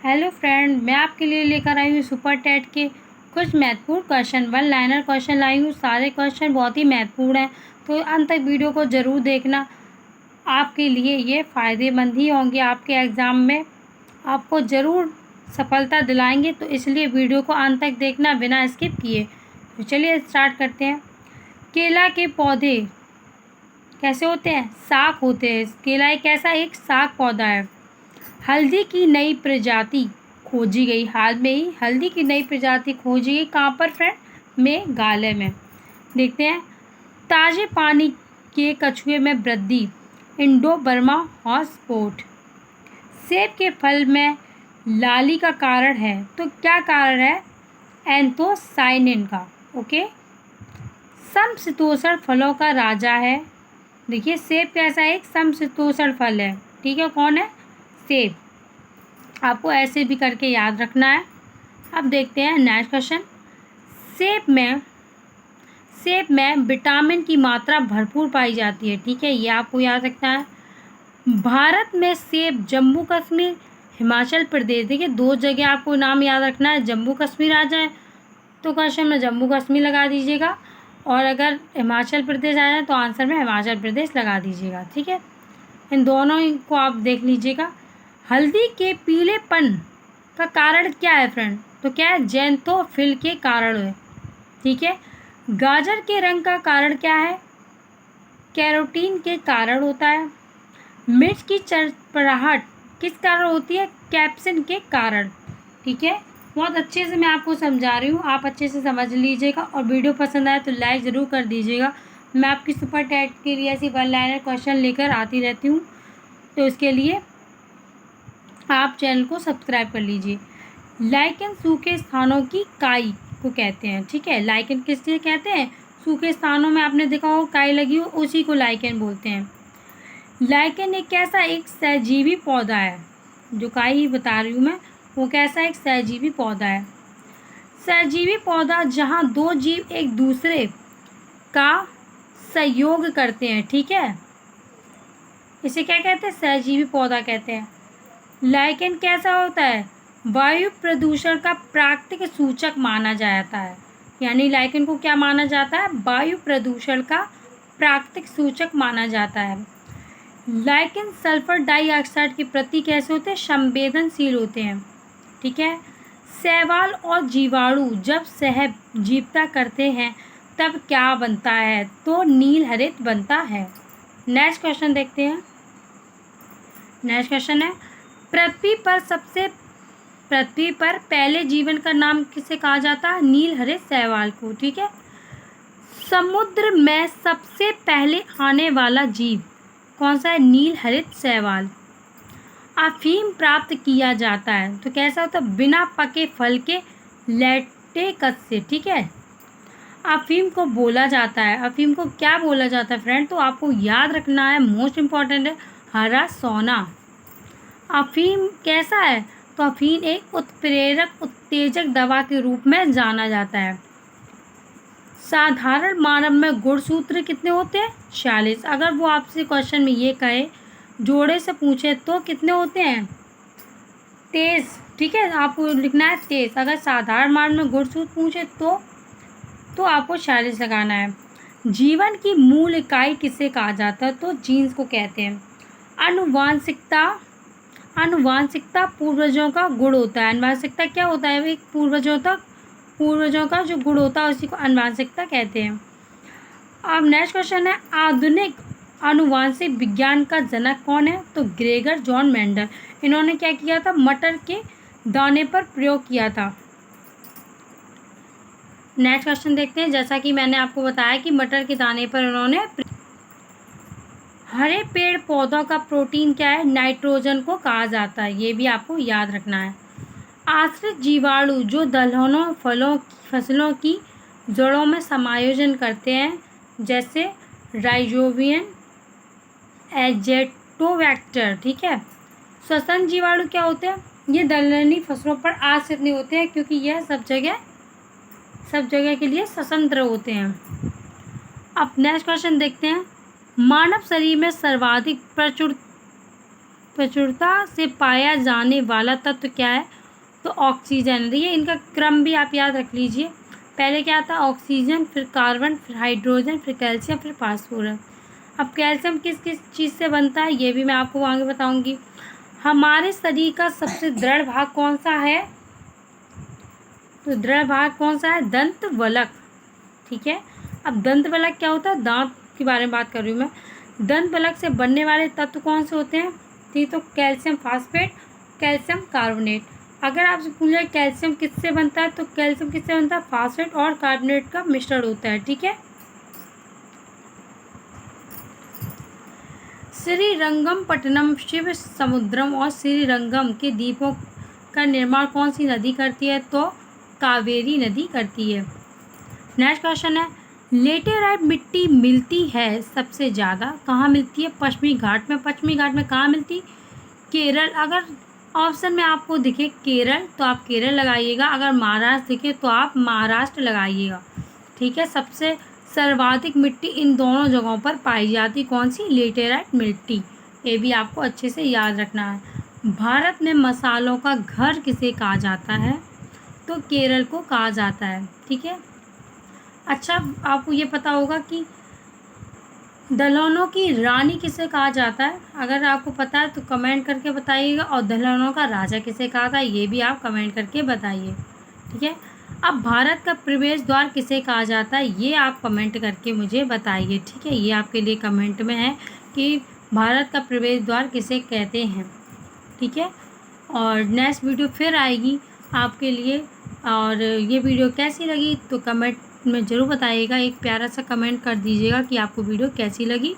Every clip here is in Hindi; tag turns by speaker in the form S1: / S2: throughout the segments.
S1: हेलो फ्रेंड, मैं आपके लिए लेकर आई हूँ सुपर टेट के कुछ महत्वपूर्ण क्वेश्चन, वन लाइनर क्वेश्चन लाई हूँ। सारे क्वेश्चन बहुत ही महत्वपूर्ण हैं, तो अंत तक वीडियो को ज़रूर देखना। आपके लिए ये फ़ायदेमंद ही होंगे, आपके एग्ज़ाम में आपको ज़रूर सफलता दिलाएंगे। तो इसलिए वीडियो को अंत तक देखना बिना स्किप किए। तो चलिए स्टार्ट करते हैं। केला के पौधे कैसे होते हैं? साग होते हैं। केला एक ऐसा एक साग पौधा है। हल्दी की नई प्रजाति खोजी गई। हाल में ही हल्दी की नई प्रजाति खोजी गई। कहाँ पर फ्रेंड? मेघालय में। देखते हैं। ताज़े पानी के कछुए में वृद्धि। Indo Burma hotspot. सेब के फल में लाली का कारण है, तो क्या कारण है? एंथोसाइनिन का। ओके। समशीतोष्ण फलों का राजा है। देखिए, सेब कैसा एक समशीतोष्ण फल है। ठीक है, कौन है? सेब। आपको ऐसे भी करके याद रखना है। अब देखते हैं नेक्स्ट क्वेश्चन। सेब में विटामिन की मात्रा भरपूर पाई जाती है। ठीक है, ये आपको याद रखना है। भारत में सेब जम्मू कश्मीर, हिमाचल प्रदेश। देखिए, दो जगह आपको नाम याद रखना है। जम्मू कश्मीर आ जाए तो क्वेश्चन में जम्मू कश्मीर लगा दीजिएगा, और अगर हिमाचल प्रदेश आ जाए तो आंसर में हिमाचल प्रदेश लगा दीजिएगा। ठीक है, इन दोनों को आप देख लीजिएगा। हल्दी के पीलेपन का कारण क्या है फ्रेंड? तो क्या है? ज़ैंथोफिल के कारण है। ठीक है। गाजर के रंग का कारण क्या है? कैरोटीन के कारण होता है। मिर्च की चरपराहट किस कारण होती है? कैप्सिन के कारण। ठीक है, बहुत अच्छे से मैं आपको समझा रही हूँ, आप अच्छे से समझ लीजिएगा। और वीडियो पसंद आए तो लाइक ज़रूर कर दीजिएगा। मैं आपकी सुपर टेट के लिए ऐसी वन लाइनर क्वेश्चन लेकर आती रहती हूँ, तो इसके लिए आप चैनल को सब्सक्राइब कर लीजिए। लाइकेन सूखे स्थानों की काई को कहते हैं। ठीक है, लाइकेन किस लिए कहते हैं? सूखे स्थानों में आपने देखा हो काई लगी हो, उसी को लाइकेन बोलते हैं। लाइकेन एक कैसा एक सहजीवी पौधा है। जो काई बता रही हूँ मैं, वो कैसा एक सहजीवी पौधा है। सहजीवी पौधा जहाँ दो जीव एक दूसरे का सहयोग करते हैं। ठीक है, इसे क्या कहते हैं? सहजीवी पौधा कहते हैं। लाइकेन कैसा होता है? वायु प्रदूषण का प्राकृतिक सूचक माना जाता है। यानी लाइकेन को क्या माना जाता है? वायु प्रदूषण का प्राकृतिक सूचक माना जाता है। लाइकेन सल्फर डाइऑक्साइड के प्रति कैसे होते हैं? संवेदनशील होते हैं। ठीक है। शैवाल और जीवाणु जब सहजीविता करते हैं तब क्या बनता है? तो नील हरित बनता है। नेक्स्ट क्वेश्चन देखते हैं। नेक्स्ट क्वेश्चन है, पृथ्वी पर पहले जीवन का नाम किसे कहा जाता है? नील हरित शैवाल को। ठीक है। समुद्र में सबसे पहले आने वाला जीव कौन सा है? नील हरित शैवाल। अफीम प्राप्त किया जाता है तो कैसा होता है? बिना पके फल के लेटेक्स से। ठीक है, अफीम को बोला जाता है। अफीम को क्या बोला जाता है फ्रेंड? तो आपको याद रखना है, मोस्ट इम्पॉर्टेंट है, हरा सोना। अफीम कैसा है? तो अफीम एक उत्प्रेरक उत्तेजक दवा के रूप में जाना जाता है। साधारण मानव में गुणसूत्र कितने होते हैं? 46। अगर वो आपसे क्वेश्चन में ये कहे, जोड़े से पूछे, तो कितने होते हैं? 23। ठीक है, आपको लिखना है 23। अगर साधारण मानव में गुणसूत्र पूछे तो आपको 46 लगाना है। जीवन की मूल इकाई किसे कहा जाता है? तो जीन्स को कहते हैं। आनुवांशिकता पूर्वजों का गुण होता है। आनुवांशिकता क्या होता है? एक पूर्वजों का जो गुण होता है उसी को आनुवांशिकता कहते हैं। अब नेक्स्ट क्वेश्चन है, आधुनिक आनुवांशिक विज्ञान का जनक कौन है? तो ग्रेगर जॉन मेंडल। इन्होंने क्या किया था? मटर के दाने पर प्रयोग किया था। नेक्स्ट क्वेश्चन देखते हैं। जैसा कि मैंने आपको बताया कि मटर के दाने पर उन्होंने हरे पेड़ पौधों का प्रोटीन क्या है? नाइट्रोजन को कहा जाता है। ये भी आपको याद रखना है। आश्रित जीवाणु जो दलहनों फसलों की जड़ों में समायोजन करते हैं, जैसे राइजोबियम एजेटोबैक्टर। ठीक है। श्वसन जीवाणु क्या होते हैं? ये दलहनी फसलों पर आश्रित नहीं होते हैं, क्योंकि यह सब जगह के लिए स्वतंत्र होते हैं। अब नेक्स्ट क्वेश्चन देखते हैं। मानव शरीर में सर्वाधिक प्रचुरता से पाया जाने वाला तत्व क्या है? तो ऑक्सीजन। ये इनका क्रम भी आप याद रख लीजिए। पहले क्या था? ऑक्सीजन, फिर कार्बन, फिर हाइड्रोजन, फिर कैल्शियम, फिर फास्फोरस। अब कैल्शियम किस किस चीज़ से बनता है ये भी मैं आपको आगे बताऊंगी। हमारे शरीर का सबसे दृढ़ भाग कौन सा है? तो दृढ़ भाग कौन सा है? दंत वलक। ठीक है। अब दंत वलक क्या होता है? दांत के बारे में बात कर रही हूँ मैं। दंत वलक से बनने वाले तत्व कौन से होते हैं? ठीक, तो कैल्शियम फास्फेट, कैल्शियम कार्बोनेट। अगर आपसे पूछा कैल्शियम किससे बनता है, तो कैल्शियम किससे बनता है? फास्फेट और कार्बोनेट का मिश्रण होता है। ठीक है। श्रीरंगपट्टनम, शिव समुद्रम और श्रीरंगम के द्वीपों का निर्माण कौन सी नदी करती है? तो कावेरी नदी करती है। नेक्स्ट क्वेश्चन है, लेटेराइट मिट्टी मिलती है सबसे ज़्यादा कहाँ मिलती है? पश्चिमी घाट में। पश्चिमी घाट में कहाँ मिलती? केरल। अगर ऑप्शन में आपको दिखे केरल तो आप केरल लगाइएगा, अगर महाराष्ट्र दिखे तो आप महाराष्ट्र लगाइएगा। ठीक है। सबसे सर्वाधिक मिट्टी इन दोनों जगहों पर पाई जाती कौन सी? लेटेराइट मिट्टी। ये भी आपको अच्छे से याद रखना है। भारत में मसालों का घर किसे कहा जाता है? तो केरल को कहा जाता है। ठीक है। अच्छा, आपको ये पता होगा कि दलहनों की रानी किसे कहा जाता है? अगर आपको पता है तो कमेंट करके बताइएगा। और दलहनों का राजा किसे कहा था ये भी आप कमेंट करके बताइए। ठीक है। अब भारत का प्रवेश द्वार किसे कहा जाता है ये आप कमेंट करके मुझे बताइए। ठीक है। ये आपके लिए कमेंट में है कि भारत का प्रवेश द्वार किसे कहते हैं। ठीक है। और नेक्स्ट वीडियो फिर आएगी आपके लिए। और ये वीडियो कैसी लगी तो कमेंट में ज़रूर बताइएगा। एक प्यारा सा कमेंट कर दीजिएगा कि आपको वीडियो कैसी लगी।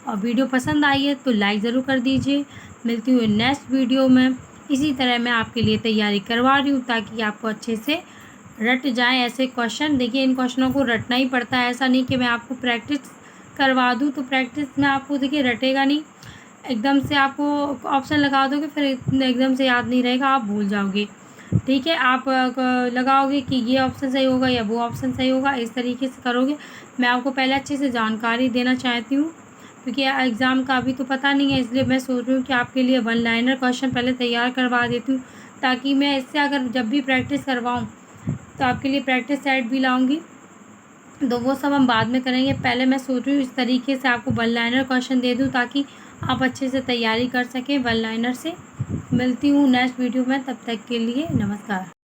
S1: और वीडियो पसंद आई है तो लाइक ज़रूर कर दीजिए। मिलती हूँ नेक्स्ट वीडियो में। इसी तरह मैं आपके लिए तैयारी करवा रही हूँ ताकि आपको अच्छे से रट जाएँ ऐसे क्वेश्चन। देखिए, इन क्वेश्चनों को रटना ही पड़ता है, ऐसा नहीं कि मैं आपको प्रैक्टिस करवा दूँ तो प्रैक्टिस में आपको देखिए रटेगा नहीं। एकदम से आपको ऑप्शन लगा दोगे फिर एकदम से याद नहीं रहेगा, आप भूल जाओगे। ठीक है। आप लगाओगे कि ये ऑप्शन सही होगा या वो ऑप्शन सही होगा, इस तरीके से करोगे। मैं आपको पहले अच्छे से जानकारी देना चाहती हूँ क्योंकि एग्ज़ाम का अभी तो पता नहीं है, इसलिए मैं सोच रही हूँ कि आपके लिए वन लाइनर क्वेश्चन पहले तैयार करवा देती हूँ ताकि मैं इससे अगर जब भी प्रैक्टिस करवाऊँ तो आपके लिए प्रैक्टिस सेट भी लाऊँगी। तो वो सब हम बाद में करेंगे। पहले मैं सोच रही हूँ इस तरीके से आपको वन लाइनर क्वेश्चन दे दूँ ताकि आप अच्छे से तैयारी कर सकें वन लाइनर से। मिलती हूँ नेक्स्ट वीडियो में, तब तक के लिए नमस्कार।